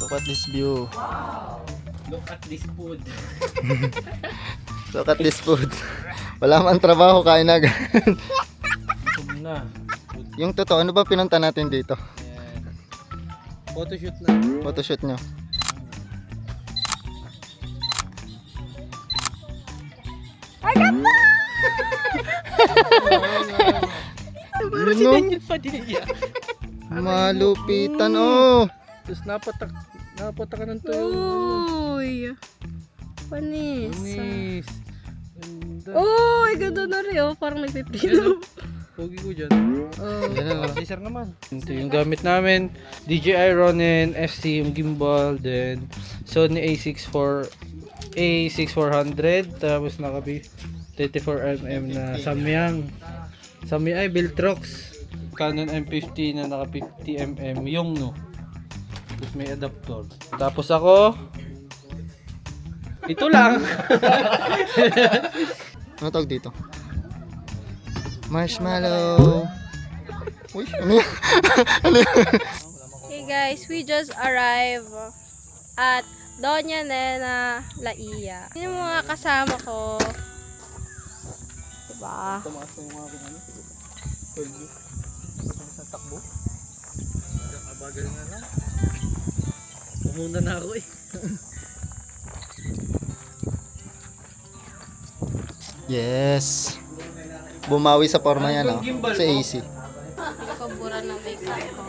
Look at this view. Look at this food. Look at this food. Wala man trabaho, kain agad. Gutom na. Yung totoo, ano ba pinunta natin dito? Ayan. Photoshoot na. Photoshoot nyo. Parang si Ano? Daniel Padilla. Malupitan, oh. Tapos napatak ng tuyo. Uy! Panis. Manis. Ganda. Uy! Ganda na rin oh. Parang nagpipilo. Pogi ko dyan. Oh. Yan na, Sir naman. Ito yung gamit namin. DJI Ronin ST yung gimbal. Then Sony A6400. Tapos nakabi 34mm na Samyang. Samyang Viltrox. Canon M50 na naka 50mm. Yung no. Tapos may adapter. Tapos ako. Ito lang. Ano tawag dito? Marshmallow. Uy, ano yan? Ano yan? Hey guys, we just arrived at Doña Nena Laia. Yun yung mga kasama ko. Diba? Tumaas yung mga ano. Pwede. Sa takbo. Abagal na lang. Umuna na ako eh. Yes. Bumawi sa forma yan, oh. Sa AC. Pinakabura ng makeup ko.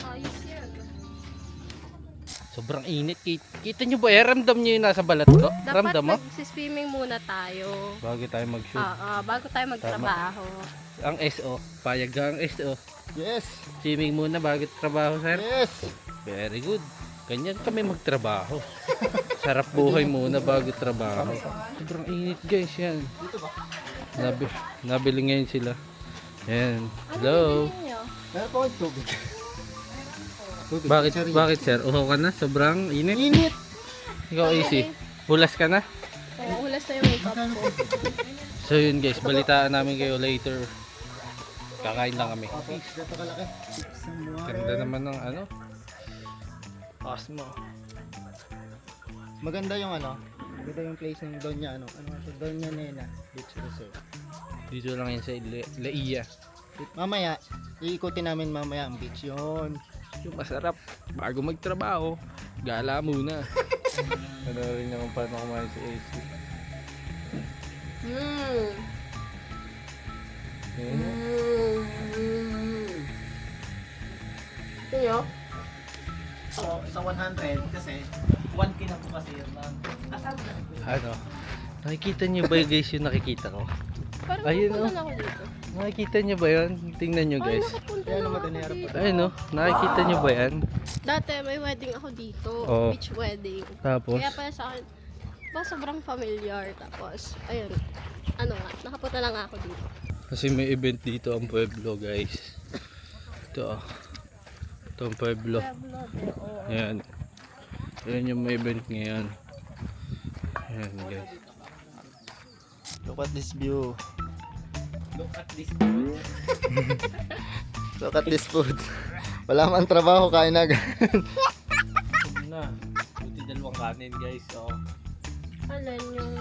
Ayos yan. Sobrang init. Kita nyo ba? Ramdam nyo yung nasa balat ko? Dapat Ramdam mo? mag-swimming muna tayo. Bago tayo mag-shoot. Bago tayo magtrabaho. Ang SO. Payag ka ang SO. Yes. Swimming muna bago trabaho, sir. Yes. Very good. Ganyan kami magtrabaho. Sarap buhay muna bago trabaho. Sobrang init guys yan. Nabili ngayon sila. Yan. Hello. Meron pa akong tubig. Tubig. Bakit sir? Uho ka na? Sobrang init? Init. Ikaw easy. Hulas ka na? Oo, hulas na yung makeup ko. So yun guys, balitaan namin kayo later. Kakain lang kami. Fish, dito kalaki. Ganda naman ng ano. Osmo. Maganda yung ano. Maganda yung place ng Doña ano. Ano ito? Doña Nena Beach Resort. Dito lang yan sa Laia. Mamaya, iikutin namin mamaya ang beach yun. Yung masarap. Bago magtrabaho, gala muna. Ano rin naman paano kumain si AC. Iyo? So, sa 100 kasi 1K na po kasi yun lang. Ano? Nakikita niyo ba guys yung nakikita ko? Parang Ayun, napunta na ako dito. Nakikita niyo ba yun? Tingnan niyo guys. Nakapunta Kaya na naman ako din harap dito. Ayun no, nakikita niyo ba yan? Dati may wedding ako dito. Oo. Beach wedding. Tapos, Kaya pala sa akin, sobrang familiar. Tapos, ayun. Ano nga, nakapunta lang ako dito. kasi may event dito ang Pueblo guys. Ito ah. Ito ang Pueblo. Ayan. Ayan yung may event ngayon. Ayan guys. Look at this view. Look at this food. Look at this food. Wala man trabaho, kain agad. Gutom na. Buti dalawang kanin guys. So, Alam yung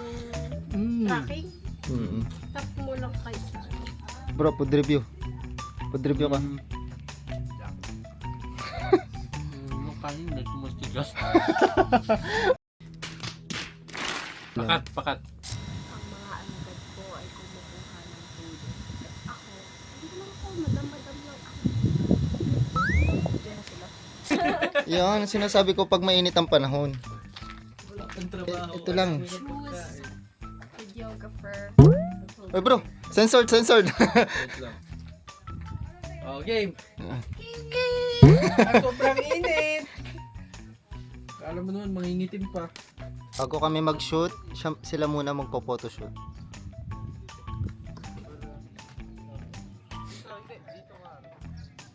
tracking. Tap mo lang kayo sa Bro, food review. Food review ka. yung kanin na tumustigas. Pakat. ang mga alagad ko ay kumukuha ng tubig. Ako, hindi lang ako, madam lang ako. Diyan na sila. Yan, sinasabi ko pag mainit ang panahon. Ang trabaho. Ito lang. Shoes, videographer. Ay bro, censored. Wait lang. Oh, game. Ang sobrang init. Kala mo naman, mangingitim pa. Bago kami mag-shoot, sila muna magpo-photoshoot.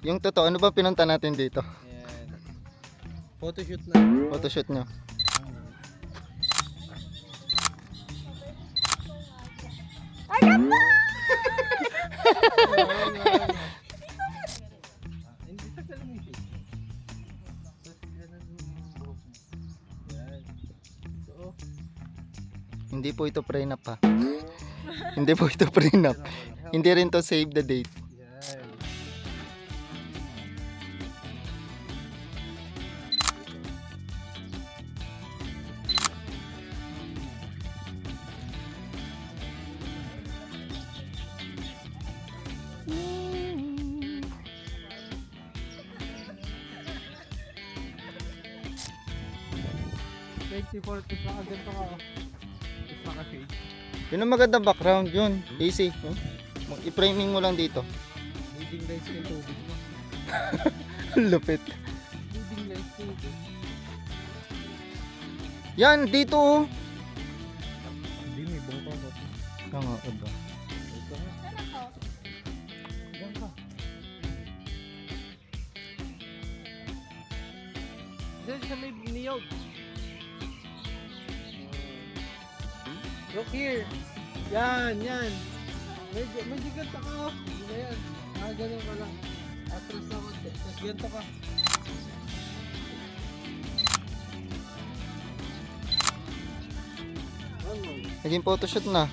Yung totoo, ano ba pinunta natin dito? Ayan. Photoshoot na. Photoshoot nyo. Hindi sa kalamitin. Tapos ganun yung buhok mo. Yan. So, Hindi po ito prenup ha. Hindi po ito prenup. Hindi rin to save the date. yan. Tapos nakaganto ka. Tapos naka-shade. Yun ang magandang background yun. Easy. Oh. I-framing mo lang dito. Leading lights yung tubig mo. Lupit. Leading lights yung tubig. Yan, dito oh. Hindi, may bangka ko. Kaya nga, iba. Ito nga. Diyan ka. Diyan sa may niyog. Look here. Yan, yan. Medyo ganito ka. Hindi na yan. Ganun ka lang. Atras na konti. Tapos ganito ka. Ano? Naging photoshoot na.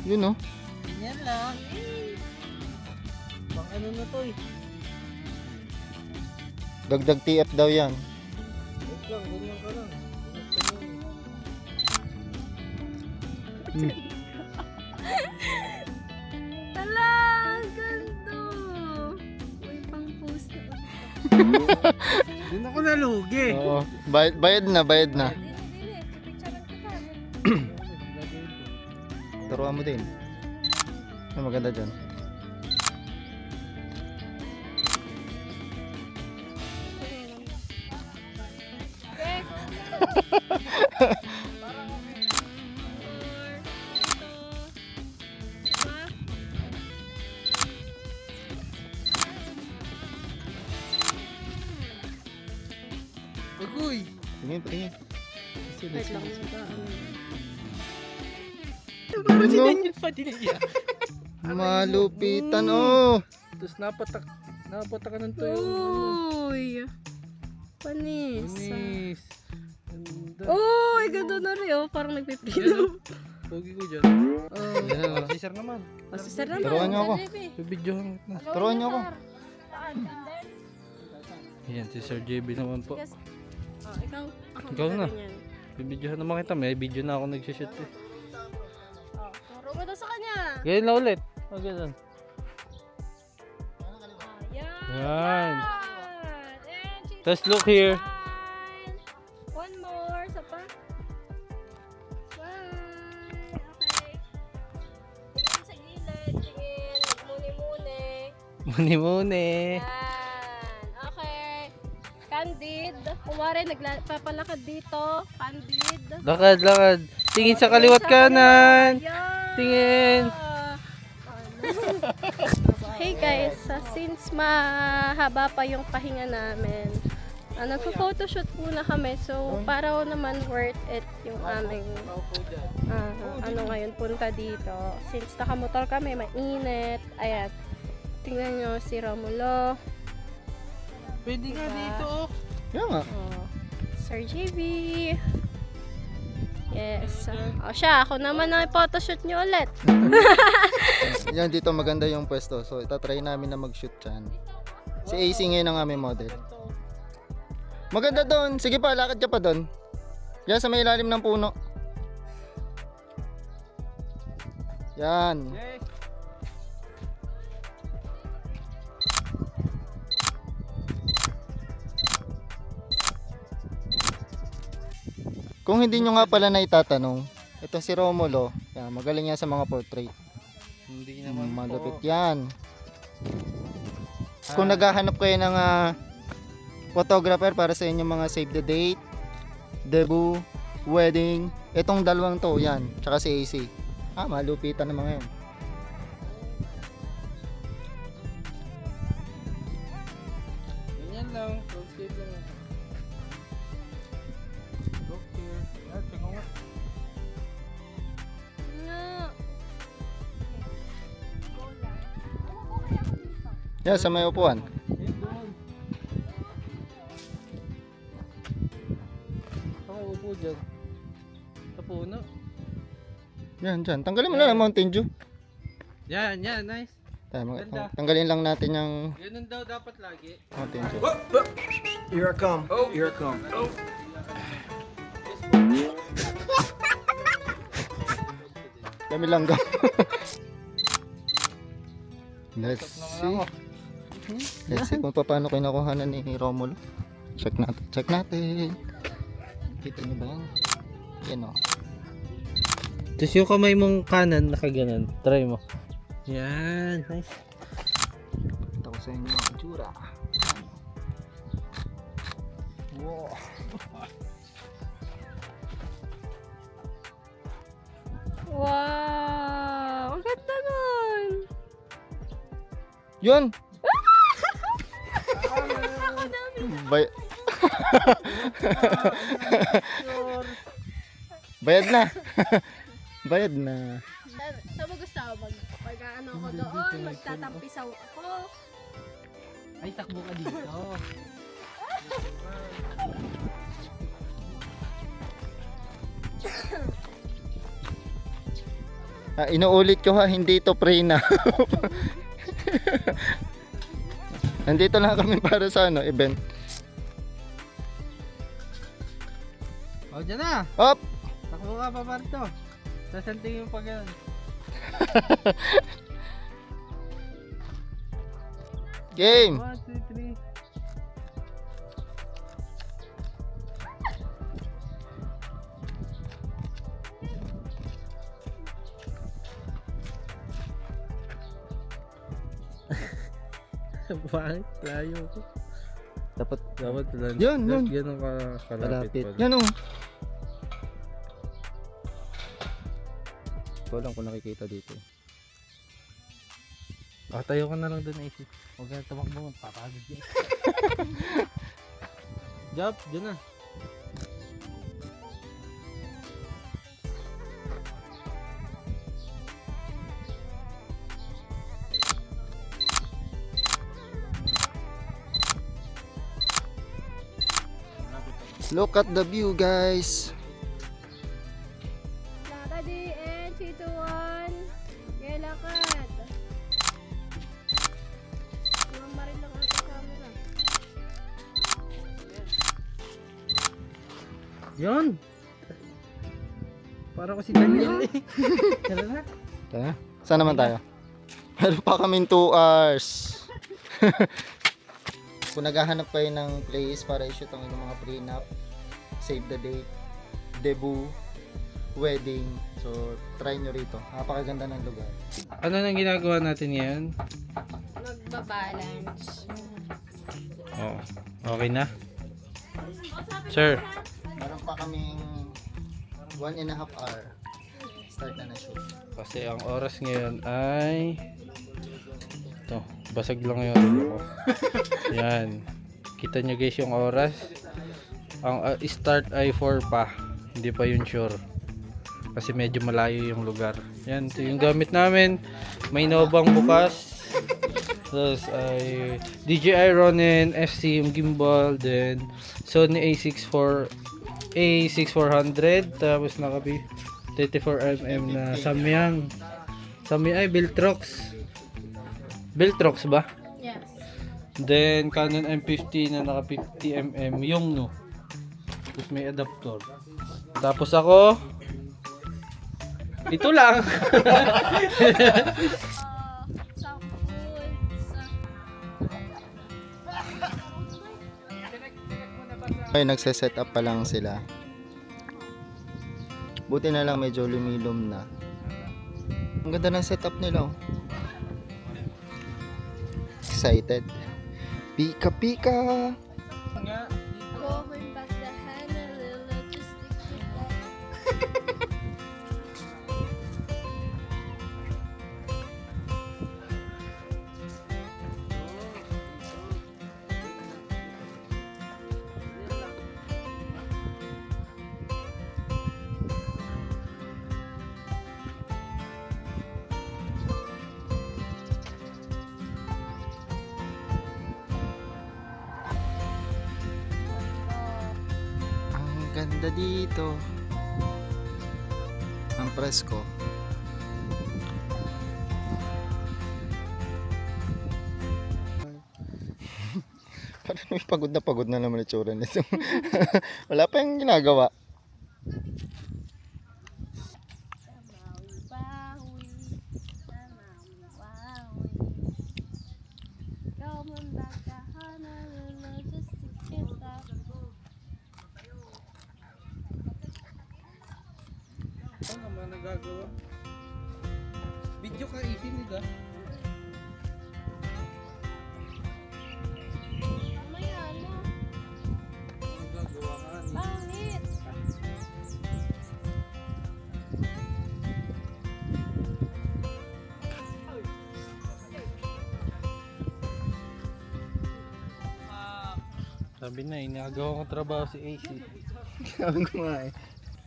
Yun oh. Yan lang. Pang ano na to eh. Dagdag TF daw yan. Wait lang, ganyan ka lang. Tala, ang ganda. May pang post na. Doon ako nalugi. Oo. Bayad na, bayad na. Hindi, pipicturean kita. Turuan mo din. Ano maganda dyan? Agoy! Tingin, tingin. Wait lang, Parang si Ano? Daniel Padilla. Malupitan oh. Tapos napatak ka ng tuyo. Uy! Panis. Miss. Ganda. Uy, ganda na rin oh. Parang nagpipilo. Pogi ko dyan. Oh. Yan, Si Sir naman. Si Sir naman. Turuan niyo ako. Bibidyohan na. Turuan niyo ako. Yan, si Sir JB naman po. Yes. Oh, ikaw. Ako Ikaw na. ganyan. Bibidyohan naman kita. May video na ako nagsishoot eh. Oh, turo mo daw sa kanya. Ganyan na ulit. O, ganyan. Yan. Yan. And cheese Tapos look here. smile. One more. Isa pa. Smile. Okay. Tingin sa gilid. Tingin. Muni-muni. Muni-muni. Yan. Okay. Candid. Kumari, nagpapalakad dito. Candid. Lakad, lakad. Tingin sa kaliwat kanan. Yan. Tingin. Hey guys, since mahaba pa yung pahinga namin, nagpo-photoshoot muna kami. So, para naman worth it yung aming ngayon punta dito. Since nakamotor kami, mainit. Ayan. Tingnan nyo si Romulo. Pwede nga dito. Yan nga. Oh, Sir JB. Yes. Siya, ako naman ang photoshoot nyo ulit. Yan, dito maganda yung pwesto. So, itatry namin na mag-shoot dyan. Si AC ngayon ang aming model. Maganda doon. Sige pa, lakad ka pa doon. Yan, sa may ilalim ng puno. Yan. Yes. Kung hindi nyo nga pala na itatanong, ito si Romulo, yan, magaling yan sa mga portrait. Hindi naman Malupit po. yan. Kung naghahanap kayo ng photographer para sa inyong mga save the date, debut, wedding, itong dalawang to, yan, tsaka si AC. Malupitan ng mga yan. Ganyan lang. Landscape lang. Look here. Yan, check mo. Yan, sa may upuan. Yun doon. Ako upo dyan. Sa puno. Yan, dyan. Tanggalin mo lang ang Mountain Dew. Yan, nice. Tayo, tanggalin lang natin yung Ganun daw dapat lagi. Mountain Dew. Here I come. Here I come. Kami lang go. Let's see. Let's see kung paano kinukuhanan ni Romulo. Check natin. Check natin. Kita niyo ba yan? Yan o. Tapos yung kamay mong kanan nakaganan. Try mo. Yan, nice. Ito ko sa inyo ang tsura. Wow. Wow! Ang ganda nun! Yun! Bay Bayad na. Bayad na. Saan mo gusto ako? Mag-ano ako doon? Magtatampisaw ako? Ay, takbo ka dito. Inuulit ko ha, hindi ito pre na. Nandito lang kami para sa event. O, dyan na. Up! Takbo ka pa Barto. Sasantingin mo pa ganun. Game! 1, 2, 3. Bakit? Layo ko. Dapat Dapat lang. Yun, yun. Ganun ka kalapit malapit. pala. Yan o. Ito lang kung nakikita dito. Tayo ka na lang doon, AC. Huwag ka na tumakbo. Papagod yan. Jump, dyan na. Look at the view guys. Lakad and 3, 2, 1. Kaya lakad. Mama rin lang ata camera. Yun. Para ko si Daniel eh. Tara na. Tara. Saan naman tayo? Meron pa kaming 2 hours. Kung naghahanap kayo ng place para i-shoot ang inyong mga prenup, save the date, debut, wedding, so try nyo rito. Napakaganda ng lugar. Ano nang ginagawa natin ngayon? Magbabalance. Oo. Okay na? Sir. Meron pa kaming 1.5 hour. Start na shoot. Kasi ang oras ngayon ay ito, basag lang yung ulo ko. Yan. Kita nyo guys yung oras. Ang start ay 4 pa. Hindi pa yun sure. Kasi medyo malayo yung lugar. Yan, ito yung gamit namin. May Novang bukas. Tapos ay DJI Ronin FC yung gimbal. Then Sony A6400. Tapos nakabi 34mm na Samyang. Samyang ay Viltrox. Viltrox ba? Yes. Then Canon M50 na naka 50mm yung no. Tapos may adapter. Tapos ako ito lang. Sa foods. Okay, nagse-set up pa lang sila. Buti na lang medyo lumilom na. Ang ganda ng setup nila. Oh. Excited. Pika pika. Going back the hand a little just ganda dito. Ang presko. Parang may pagod na naman itsura nito. Wala pa yung ginagawa. Ano naman nagagawa? Video ka isin nila. Nagagawa ka. Sabi na, inagawa kong trabaho si AC. Sabi ko nga eh.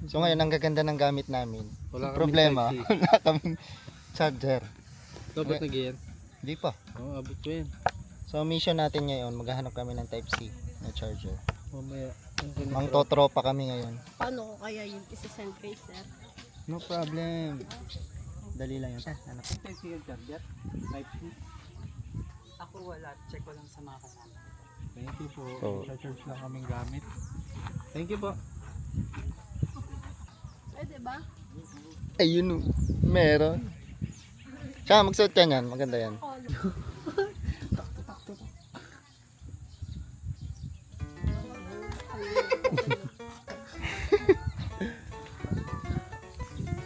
So ngayon, ang gaganda ng gamit namin. Wala kaming Problema, Type C. wala kaming charger. Dapat nagyayan. Hindi pa. Oo, abot ko yan. So mission natin ngayon, maghahanap kami ng Type C na charger. Mamaya. Mang totropa kami ngayon. Paano ko kaya yung isa-send kay sir? No problem. Dali lang yun. Hanap ko. Type C yung charger? Type C? Ako wala, check ko lang sa mga kasama. Thank you po. Oo. Charge lang kaming gamit. Thank you po. Pwede ba? Ayun, meron. Siya, magsuot ka niyan. Maganda yan.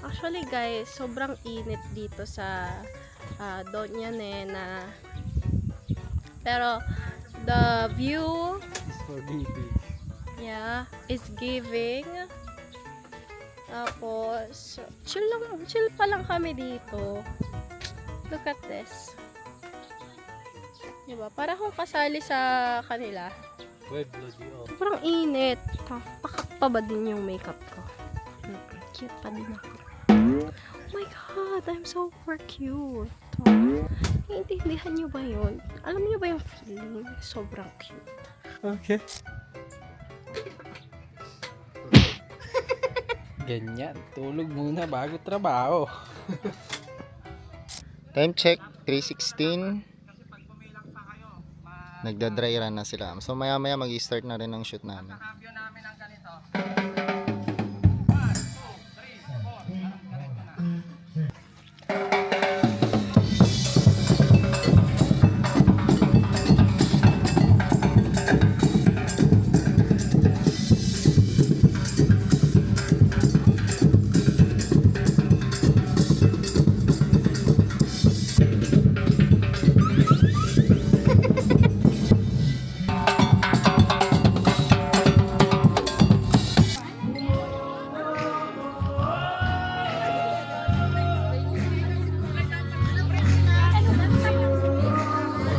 Actually guys, sobrang init dito sa Doña Nena. Pero the view, It's for baby. yeah, is giving. Tapos chill pa lang kami dito. Look at this. Diba? Para akong kasali sa kanila. Web bloody off. Sobrang init. Pakak pa ba din yung makeup ko? Cute pa din ako. Oh my god, I'm super cute. Naiintindihan nyo ba yun? Alam nyo ba yung feeling? Sobrang cute. Okay. Ganyan. Tulog muna bago trabaho. Time check, 3:16. Nagda-dry run na sila. So maya maya mag-start na rin ang shoot namin.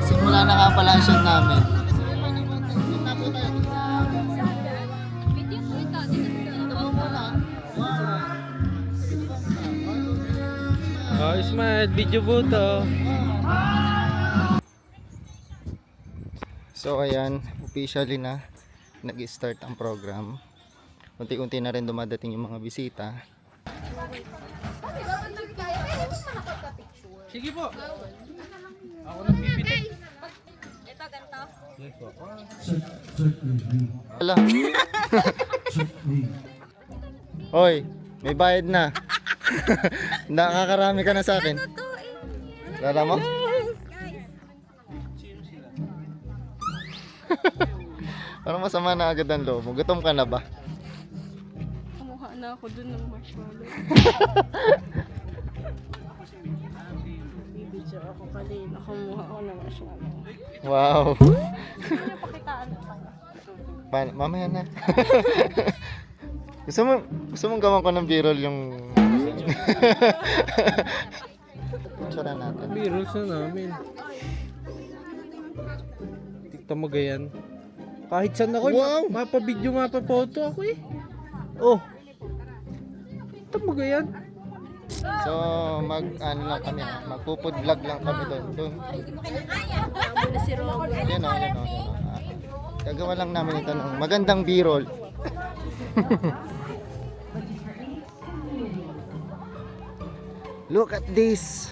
Simula na nga pala ang shoot namin. Oh, smile. Video po to. So ayan, officially na nag-start ang program. Unti-unti na rin dumadating yung mga bisita. Sige po. Ako nagpipiti. Yes po. Wala. Hoy, may bayad na. Nakakarami ka na sa akin. Lala mo? Parang masama na agad ang loob mo. Gutom ka na ba? Kamukha na ako dun ng marshmallow. Bibidyo ako kanina. Kamukha ako ng marshmallow. Wow. Ano pakitaan pa? Mamaya na. gusto mong gawan ko ng B-roll yung picture natin. B-rolls na namin. Tikta mo gayan. Kahit saan ako, Wow! mapa-video, mapa-photo ako eh. Oh. Tikta mo gayan. So ano lang kami, magpo-food vlog lang kami doon. Tama na si Robo. Yan o. Gagawa lang namin ito ng magandang B-roll. Look at this.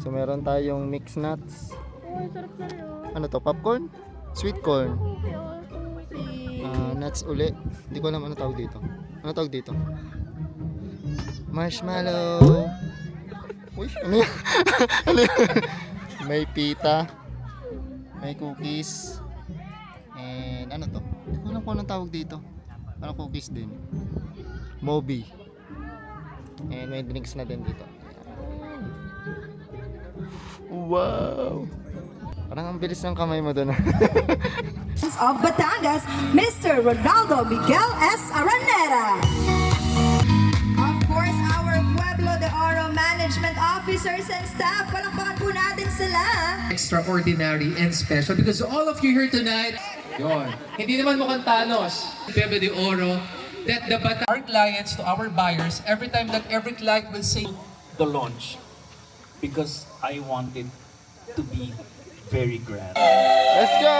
So meron tayong mixed nuts. Oh, sarap na yun. Ano to? Popcorn? Sweet corn. Okay, okay. Nuts uli. Hindi ko alam ano tawag dito. Ano tawag dito? Marshmallow. Uy, ano yan? Ano yan? May pita. May cookies. And ano to? Hindi ko alam kung anong tawag dito. Parang cookies din. Moby. And may drinks na din dito. Wow! Parang ang bilis ng kamay mo doon. Of Batangas, Mr. Ronaldo Miguel S. Araneta. Of course, our Pueblo de Oro management officers and staff, palakpakan po natin sila. Extraordinary and special because all of you here tonight, yon. Hindi naman mukhang Thanos, Pueblo de Oro, that our clients to our buyers, every time that every client will say, The launch. Because I want it to be very grand. Let's go!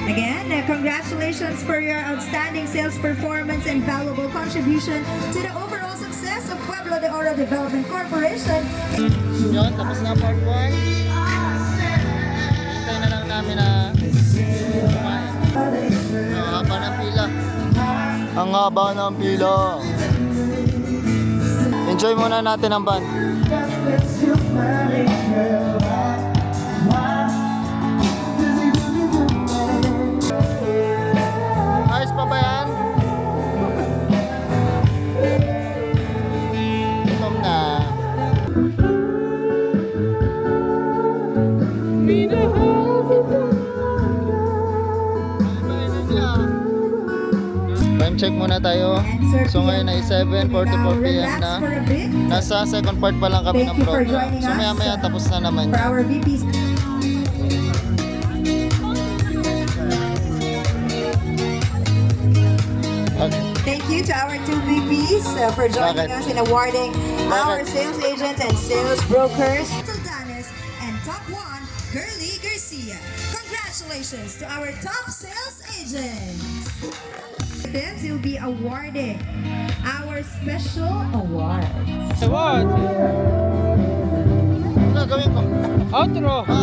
Again, congratulations for your outstanding sales performance and valuable contribution to the overall success of Pueblo de Oro Development Corporation. Yun, tapos na part 1. Hintay na lang namin na kumain. Ang haba ng pila. Ang haba ng pila. Enjoy muna natin ang band. Ayos pa ba yan? Inom na. Time check muna tayo. So ngayon ay 7:44 PM na. Relax for a bit. Nasa second part pa lang kami Thank ng you for program. joining So us. maya maya tapos na naman. For our VPs. Okay. Thank you to our two VPs for joining Bakit? us in awarding our Bakit? sales agents and sales brokers. Danis and top one, Girly Garcia. Congratulations to our top sales agents. This will be awarding our special awards. What? Ano gawin ko? Outro! Ha?